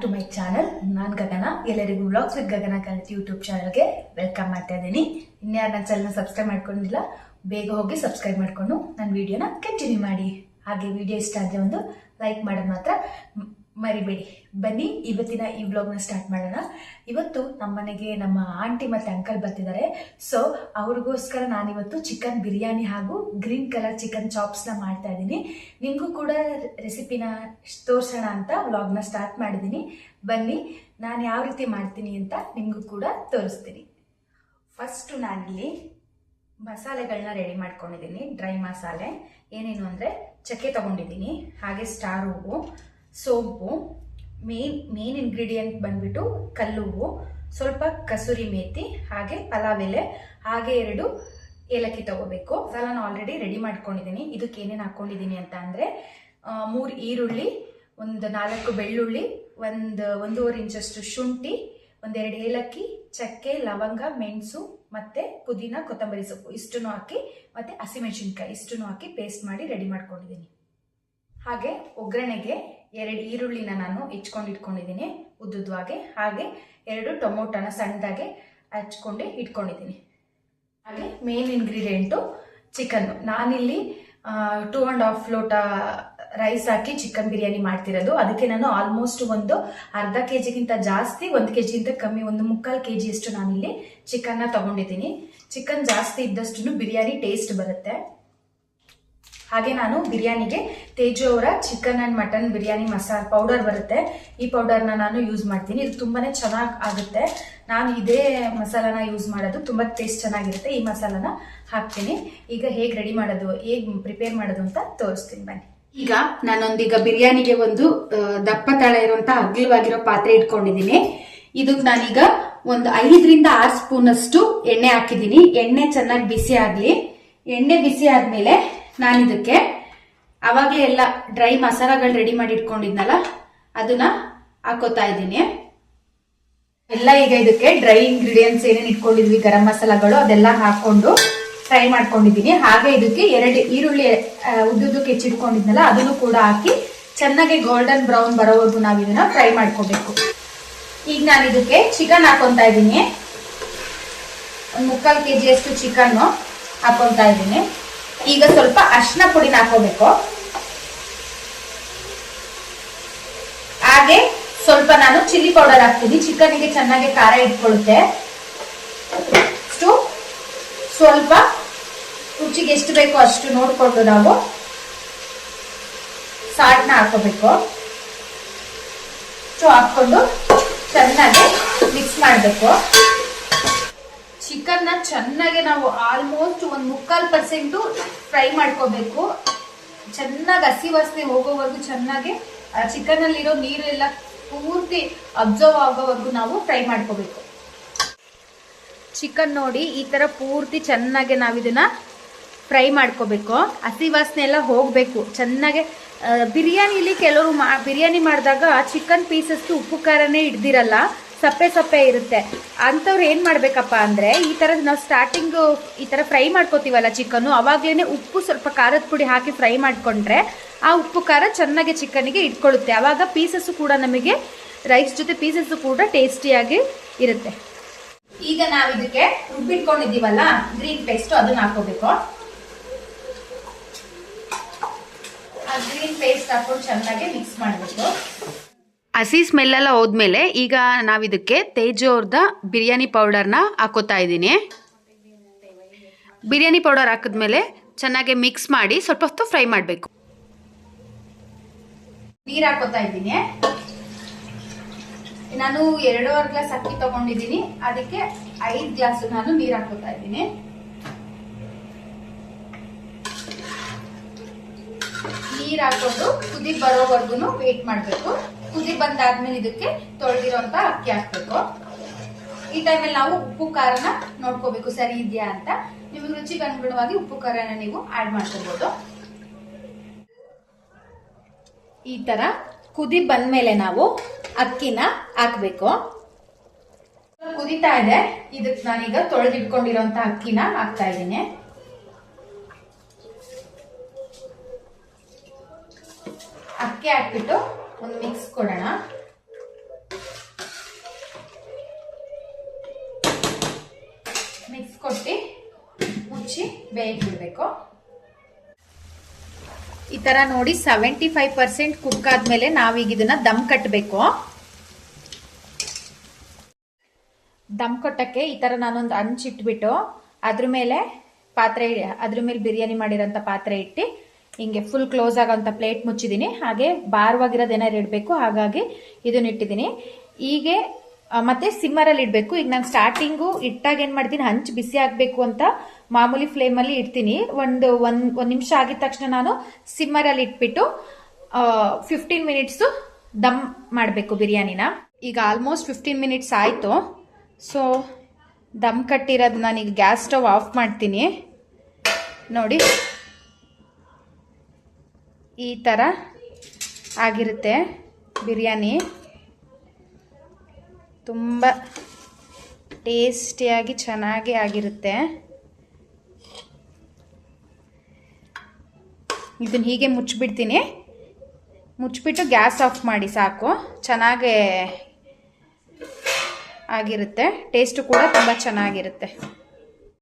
To my channel. ನಾನು ಗಗನ. ಎಲ್ಲರಿಗೂ vlogs with Gagana Kannada YouTube ಚಾನಲ್ಗೆ ವೆಲ್ಕಮ್ ಮಾಡ್ತಾ ಇದ್ದೀನಿ. ಇನ್ಯಾರು ನನ್ನ ಚಾನಲ್ನ ಸಬ್ಸ್ಕ್ರೈಬ್ ಮಾಡ್ಕೊಂಡಿಲ್ಲ, ಬೇಗ ಹೋಗಿ ಸಬ್ಸ್ಕ್ರೈಬ್ ಮಾಡ್ಕೊಂಡು ನನ್ನ ವಿಡಿಯೋನ ಕಂಟಿನ್ಯೂ ಮಾಡಿ. ಹಾಗೆ ವಿಡಿಯೋ ಇಷ್ಟ ಆದರೆ ಒಂದು ಲೈಕ್ ಮಾಡೋದು ಮಾತ್ರ ಮರಿಬೇಡಿ. ಬನ್ನಿ ಇವತ್ತಿನ ಈ ವ್ಲಾಗ್ನ ಸ್ಟಾರ್ಟ್ ಮಾಡೋಣ. ಇವತ್ತು ನಮ್ಮನೆಗೆ ನಮ್ಮ ಆಂಟಿ ಮತ್ತು ಅಂಕಲ್ ಬರ್ತಿದ್ದಾರೆ. ಸೊ ಅವ್ರಿಗೋಸ್ಕರ ನಾನಿವತ್ತು ಚಿಕನ್ ಬಿರಿಯಾನಿ ಹಾಗೂ ಗ್ರೀನ್ ಕಲರ್ ಚಿಕನ್ ಚಾಪ್ಸ್ನ ಮಾಡ್ತಾ ಇದ್ದೀನಿ. ನಿಮಗೂ ಕೂಡ ರೆಸಿಪಿನ ತೋರಿಸೋಣ ಅಂತ ವ್ಲಾಗ್ನ ಸ್ಟಾರ್ಟ್ ಮಾಡಿದ್ದೀನಿ. ಬನ್ನಿ ನಾನು ಯಾವ ರೀತಿ ಮಾಡ್ತೀನಿ ಅಂತ ನಿಮಗೂ ಕೂಡ ತೋರಿಸ್ತೀನಿ. ಫಸ್ಟು ನಾನಿಲ್ಲಿ ಮಸಾಲೆಗಳನ್ನ ರೆಡಿ ಮಾಡ್ಕೊಂಡಿದ್ದೀನಿ. ಡ್ರೈ ಮಸಾಲೆ ಏನೇನು ಅಂದರೆ ಚಕ್ಕೆ ತಗೊಂಡಿದ್ದೀನಿ, ಹಾಗೆ ಸ್ಟಾರ್ ಹೂವು, ಸೋಂಪು, ಮೇನ್ ಇಂಗ್ರೀಡಿಯೆಂಟ್ ಬಂದ್ಬಿಟ್ಟು ಕಲ್ಲುವು, ಸ್ವಲ್ಪ ಕಸೂರಿ ಮೇಥಿ, ಹಾಗೆ ಪಲಾವ್ ಎಲೆ, ಹಾಗೆ 2 ಏಲಕ್ಕಿ ತಗೋಬೇಕು. ಮಸಾಲಾನ ಆಲ್ರೆಡಿ ರೆಡಿ ಮಾಡ್ಕೊಂಡಿದ್ದೀನಿ. ಇದಕ್ಕೆ ಏನೇನು ಹಾಕ್ಕೊಂಡಿದ್ದೀನಿ ಅಂತ ಅಂದರೆ 3 ಈರುಳ್ಳಿ, ಒಂದು 4 ಬೆಳ್ಳುಳ್ಳಿ, 1.5 ಇಂಚಷ್ಟು ಶುಂಠಿ, 1-2 ಏಲಕ್ಕಿ, ಚಕ್ಕೆ, ಲವಂಗ, ಮೆಣಸು ಮತ್ತೆ ಪುದೀನ, ಕೊತ್ತಂಬರಿ ಸೊಪ್ಪು ಇಷ್ಟನ್ನು ಹಾಕಿ ಮತ್ತೆ ಹಸಿಮೆಣಸಿನ್ಕಾಯಿ ಇಷ್ಟನ್ನು ಹಾಕಿ ಪೇಸ್ಟ್ ಮಾಡಿ ರೆಡಿ ಮಾಡ್ಕೊಂಡಿದ್ದೀನಿ. ಹಾಗೆ ಒಗ್ಗರಣೆಗೆ 2 ಈರುಳ್ಳಿನ ನಾನು ಇಟ್ಕೊಂಡಿದ್ದೀನಿ ಉದ್ದುದ್ವಾಗೆ, ಹಾಗೆ 2 ಟೊಮೊಟೊನ ಸಣ್ಣದಾಗೆ ಹಚ್ಕೊಂಡು ಇಟ್ಕೊಂಡಿದ್ದೀನಿ. ಹಾಗೆ ಮೇನ್ ಇಂಗ್ರೀಡಿಯೆಂಟು ಚಿಕನ್ನು. ನಾನಿಲ್ಲಿ 2.5 ಲೋಟ ರೈಸ್ ಹಾಕಿ ಚಿಕನ್ ಬಿರಿಯಾನಿ ಮಾಡ್ತಿರೋದು. ಅದಕ್ಕೆ ನಾನು ಆಲ್ಮೋಸ್ಟ್ ಒಂದು ಅರ್ಧ ಕೆಜಿಗಿಂತ ಜಾಸ್ತಿ, 1 ಕೆಜಿಗಿಂತ ಕಮ್ಮಿ, 1/4 ಕೆಜಿ ಅಷ್ಟು ನಾನಿಲ್ಲಿ ಚಿಕನ್ನ ತಗೊಂಡಿದ್ದೀನಿ. ಚಿಕನ್ ಜಾಸ್ತಿ ಇದ್ದಷ್ಟು ಬಿರಿಯಾನಿ ಟೇಸ್ಟ್ ಬರುತ್ತೆ. ಹಾಗೆ ನಾನು ಬಿರಿಯಾನಿಗೆ ತೇಜು ಅವರ chicken and mutton biryani masala powder ಬರುತ್ತೆ, ಈ ಪೌಡರ್ನ ನಾನು ಯೂಸ್ ಮಾಡ್ತೀನಿ. ಇದು ತುಂಬಾನೇ ಚೆನ್ನಾಗಿ ಆಗುತ್ತೆ. ನಾನು ಇದೇ ಮಸಾಲಾನ ಯೂಸ್ ಮಾಡೋದು, ತುಂಬ ಟೇಸ್ಟ್ ಚೆನ್ನಾಗಿರುತ್ತೆ. ಈ ಮಸಾಲಾನ ಹಾಕ್ತೀನಿ. ಈಗ ಹೇಗೆ ರೆಡಿ ಮಾಡೋದು, ಹೇಗೆ ಪ್ರಿಪೇರ್ ಮಾಡೋದು ಅಂತ ತೋರಿಸ್ತೀನಿ ಬನ್ನಿ. ಈಗ ನಾನೊಂದೀಗ ಬಿರಿಯಾನಿಗೆ ಒಂದು ದಪ್ಪ ತಳ ಇರುವಂತ ಅಗಲವಾಗಿರೋ ಪಾತ್ರೆ ಇಟ್ಕೊಂಡಿದ್ದೀನಿ. ಇದಕ್ಕೆ ನಾನೀಗ ಒಂದು 5ರಿಂದ 6 ಸ್ಪೂನ್ ಅಷ್ಟು ಎಣ್ಣೆ ಹಾಕಿದ್ದೀನಿ. ಎಣ್ಣೆ ಚೆನ್ನಾಗಿ ಬಿಸಿ ಆಗ್ಲಿ. ಎಣ್ಣೆ ಬಿಸಿ ಆದ್ಮೇಲೆ ನಾನು ಇದಕ್ಕೆ ಅವಾಗಲೇ ಎಲ್ಲ ಡ್ರೈ ಮಸಾಲಾಗಳು ರೆಡಿ ಮಾಡಿ ಇಟ್ಕೊಂಡಿದ್ನಲ್ಲ ಅದನ್ನ ಹಾಕೋತಾ ಇದ್ದೀನಿ. ಎಲ್ಲ ಈಗ ಇದಕ್ಕೆ ಡ್ರೈ ಇಂಗ್ರೀಡಿಯೆಂಟ್ಸ್ ಏನೇನು ಇಟ್ಕೊಂಡಿದ್ವಿ, ಗರಂ ಮಸಾಲಾಗಳು ಅದೆಲ್ಲ ಹಾಕೊಂಡು ಫ್ರೈ ಮಾಡ್ಕೊಂಡಿದ್ದೀನಿ. ಹಾಗೆ ಇದಕ್ಕೆ 2 ಈರುಳ್ಳಿ ಉದ್ದುದ್ದಕ್ಕೆ ಹೆಚ್ಚಿಟ್ಕೊಂಡಿದ್ನಲ್ಲ ಅದನ್ನು ಕೂಡ ಹಾಕಿ ಚೆನ್ನಾಗಿ ಗೋಲ್ಡನ್ ಬ್ರೌನ್ ಬರೋವರೆಗೂ ನಾವು ಇದನ್ನ ಫ್ರೈ ಮಾಡ್ಕೋಬೇಕು. ಈಗ ನಾನು ಇದಕ್ಕೆ ಚಿಕನ್ ಹಾಕೊಂತಾ ಇದ್ದೀನಿ. 1/4 ಕೆಜಿ ಅಷ್ಟು ಚಿಕನ್ ಹಾಕೊಂತಾ ಇದ್ದೀನಿ. ಈಗ ಸ್ವಲ್ಪ ಅರಿಶಿನ ಪುಡಿನ ಹಾಕೋಬೇಕು. ಹಾಗೆ ಸ್ವಲ್ಪ ನಾನು ಚಿಲ್ಲಿ ಪೌಡರ್ ಹಾಕ್ತೀನಿ. ಚಿಕನ್ಗೆ ಚೆನ್ನಾಗಿ ಖಾರ ಇಟ್ಕೊಳ್ಳುತ್ತೆ. ಸ್ವಲ್ಪ ರುಚಿಗೆ ಎಷ್ಟು ಬೇಕೋ ಅಷ್ಟು ನೋಡ್ಕೊಂಡು ನಾವು ಸಾಲ್ಟ್ನ ಹಾಕೋಬೇಕು. ಹಾಕೊಂಡು ಚೆನ್ನಾಗಿ ಮಿಕ್ಸ್ ಮಾಡಬೇಕು. ಚಿಕನ್ನ ಚೆನ್ನಾಗಿ ನಾವು ಆಲ್ಮೋಸ್ಟ್ 1/4% ಫ್ರೈ ಮಾಡ್ಕೋಬೇಕು. ಚೆನ್ನಾಗಿ ಹಸಿ ವಾಸನೆ ಹೋಗೋವರೆಗೂ ಚೆನ್ನಾಗಿ ಚಿಕನ್ ಅಲ್ಲಿರೋ ನೀರೆಲ್ಲ ಪೂರ್ತಿ ಅಬ್ಸರ್ವ್ ಆಗೋವರೆಗೂ ನಾವು ಫ್ರೈ ಮಾಡ್ಕೋಬೇಕು. ಚಿಕನ್ ನೋಡಿ ಈ ತರ ಪೂರ್ತಿ ಚೆನ್ನಾಗಿ ನಾವು ಇದನ್ನ ಫ್ರೈ ಮಾಡ್ಕೋಬೇಕು. ಹಸಿ ವಾಸನೆ ಎಲ್ಲ ಹೋಗಬೇಕು ಚೆನ್ನಾಗಿ. ಬಿರಿಯಾನಿಲಿ ಕೆಲವರು ಬಿರಿಯಾನಿ ಮಾಡಿದಾಗ ಚಿಕನ್ ಪೀಸಸ್ ಉಪ್ಪು ಖಾರನೇ ಹಿಡ್ದಿರಲ್ಲ, ಸಪ್ಪೆ ಇರುತ್ತೆ. ಅಂಥವ್ರು ಏನು ಮಾಡಬೇಕಪ್ಪ ಅಂದರೆ ಈ ಥರ ನಾವು ಸ್ಟಾರ್ಟಿಂಗು ಈ ಥರ ಫ್ರೈ ಮಾಡ್ಕೋತೀವಲ್ಲ ಚಿಕನ್ನು, ಅವಾಗಲೇ ಉಪ್ಪು ಸ್ವಲ್ಪ ಖಾರದ ಪುಡಿ ಹಾಕಿ ಫ್ರೈ ಮಾಡಿಕೊಂಡ್ರೆ ಆ ಉಪ್ಪು ಖಾರ ಚೆನ್ನಾಗಿ ಚಿಕನ್ನಿಗೆ ಇಟ್ಕೊಳ್ಳುತ್ತೆ. ಆವಾಗ ಪೀಸಸ್ಸು ಕೂಡ ನಮಗೆ ರೈಸ್ ಜೊತೆ ಪೀಸಸ್ಸು ಕೂಡ ಟೇಸ್ಟಿಯಾಗಿ ಇರುತ್ತೆ. ಈಗ ನಾವು ಇದಕ್ಕೆ ರುಬ್ಬಿಟ್ಕೊಂಡಿದ್ದೀವಲ್ಲ ಗ್ರೀನ್ ಪೇಸ್ಟು ಅದನ್ನ ಹಾಕೋಬೇಕು. ಆ ಗ್ರೀನ್ ಪೇಸ್ಟ್ ಹಾಕೊಂಡು ಚೆನ್ನಾಗಿ ಮಿಕ್ಸ್ ಮಾಡಬೇಕು. ಹಸಿ ಸ್ಮೆಲ್ಲೆಲ್ಲ ಹೋದ್ಮೇಲೆ ಈಗ ನಾವಿದಕ್ಕೆ ತೇಜು ಅವ್ರದ ಬಿರಿಯಾನಿ ಪೌಡರ್ನ ಹಾಕೋತಾ ಇದ್ದೀನಿ. ಬಿರಿಯಾನಿ ಪೌಡರ್ ಹಾಕಿದ್ಮೇಲೆ ಚೆನ್ನಾಗಿ ಮಿಕ್ಸ್ ಮಾಡಿ ಸ್ವಲ್ಪ ಹೊತ್ತು ಫ್ರೈ ಮಾಡಬೇಕು. ನೀರು ಹಾಕೋತಾ ಇದ್ದೀನಿ. ನಾನು 2.5 ಗ್ಲಾಸ್ ಅಕ್ಕಿ ತಗೊಂಡಿದ್ದೀನಿ, ಅದಕ್ಕೆ 5 ಗ್ಲಾಸ್ ನಾನು ನೀರು ಹಾಕೋತಾ ಇದ್ದೀನಿ. ನೀರು ಹಾಕೊಂಡು ಕುದಿ ಬರೋವರೆಗೂ ವೇಟ್ ಮಾಡಬೇಕು. ಕುದಿ ಬಂದಾದ್ಮೇಲೆ ಇದಕ್ಕೆ ತೊಳೆದಿರೋಂತ ಅಕ್ಕಿ ಹಾಕ್ಬೇಕು. ಈ ಟೈಮಲ್ಲಿ ನಾವು ಉಪ್ಪು ಖಾರನ ನೋಡ್ಕೋಬೇಕು ಸರಿ ಇದೆಯಾ ಅಂತ. ನಿಮಗೆ ರುಚಿಗೆ ಅನುಗುಣವಾಗಿ ಉಪ್ಪು ಖಾರನ ನೀವು ಆಡ್ ಮಾಡ್ಕೋಬಹುದು. ಈ ತರ ಕುದಿ ಬಂದ್ಮೇಲೆ ನಾವು ಅಕ್ಕಿನ ಹಾಕ್ಬೇಕು. ಕುದಿತಾ ಇದೆ, ಇದಕ್ಕೆ ನಾನೀಗ ತೊಳೆದಿಟ್ಕೊಂಡಿರೋಂತ ಅಕ್ಕಿನ ಹಾಕ್ತಾ ಇದ್ದೀನಿ. ಅಕ್ಕಿ ಹಾಕ್ಬಿಟ್ಟು ಒಂದು ಮಿಕ್ಸ್ ಕೊಡೋಣ. ಮುಚ್ಚಿ ಬೇಯಕ್ಕೆ ಬಿಡಬೇಕು. ಈ ತರ ನೋಡಿ 75% ಕುಕ್ ಆದ್ಮೇಲೆ ನಾವೀಗ ಇದನ್ನ ದಮ್ ಕಟ್ಟಬೇಕು. ದಮ್ ಕೊಟ್ಟಕ್ಕೆ ಈ ತರ ನಾನೊಂದು ಹಂಚಿಟ್ಬಿಟ್ಟು ಅದ್ರ ಮೇಲೆ ಬಿರಿಯಾನಿ ಮಾಡಿರೋಂಥ ಪಾತ್ರೆ ಇಟ್ಟು ಹಿಂಗೆ ಫುಲ್ ಕ್ಲೋಸ್ ಆಗೋಂಥ ಪ್ಲೇಟ್ ಮುಚ್ಚಿದ್ದೀನಿ. ಹಾಗೆ ಭಾರವಾಗಿರೋದು ಏನಾರು ಇಡಬೇಕು, ಹಾಗಾಗಿ ಇದನ್ನ ಇಟ್ಟಿದ್ದೀನಿ. ಹೀಗೆ ಮತ್ತೆ ಸಿಮ್ಮರಲ್ಲಿ ಇಡಬೇಕು. ಈಗ ನಾನು ಸ್ಟಾರ್ಟಿಂಗು ಇಟ್ಟಾಗ ಏನ್ ಮಾಡ್ತೀನಿ, ಹಂಚು ಬಿಸಿ ಆಗ್ಬೇಕು ಅಂತ ಮಾಮೂಲಿ ಫ್ಲೇಮಲ್ಲಿ ಇಡ್ತೀನಿ. ಒಂದು ನಿಮಿಷ ಆಗಿದ ತಕ್ಷಣ ನಾನು ಸಿಮ್ಮರಲ್ಲಿ ಇಟ್ಬಿಟ್ಟು 15 ಮಿನಿಟ್ಸು ದಮ್ ಮಾಡಬೇಕು ಬಿರಿಯಾನಿನ. ಈಗ ಆಲ್ಮೋಸ್ಟ್ 15 ಮಿನಿಟ್ಸ್ ಆಯಿತು. ಸೊ ದಮ್ ಕಟ್ಟಿರೋದು ನಾನೀಗ ಗ್ಯಾಸ್ ಸ್ಟವ್ ಆಫ್ ಮಾಡ್ತೀನಿ. ನೋಡಿ ಈ ಥರ ಆಗಿರುತ್ತೆ ಬಿರಿಯಾನಿ. ತುಂಬ ಟೇಸ್ಟಿಯಾಗಿ ಚೆನ್ನಾಗಿ ಆಗಿರುತ್ತೆ. ಇದನ್ನ ಹೀಗೆ ಮುಚ್ಚಿಬಿಡ್ತೀನಿ. ಮುಚ್ಚಿಬಿಟ್ಟು ಗ್ಯಾಸ್ ಆಫ್ ಮಾಡಿ ಸಾಕು. ಚೆನ್ನಾಗೇ ಆಗಿರುತ್ತೆ. ಟೇಸ್ಟು ಕೂಡ ತುಂಬ ಚೆನ್ನಾಗಿರುತ್ತೆ.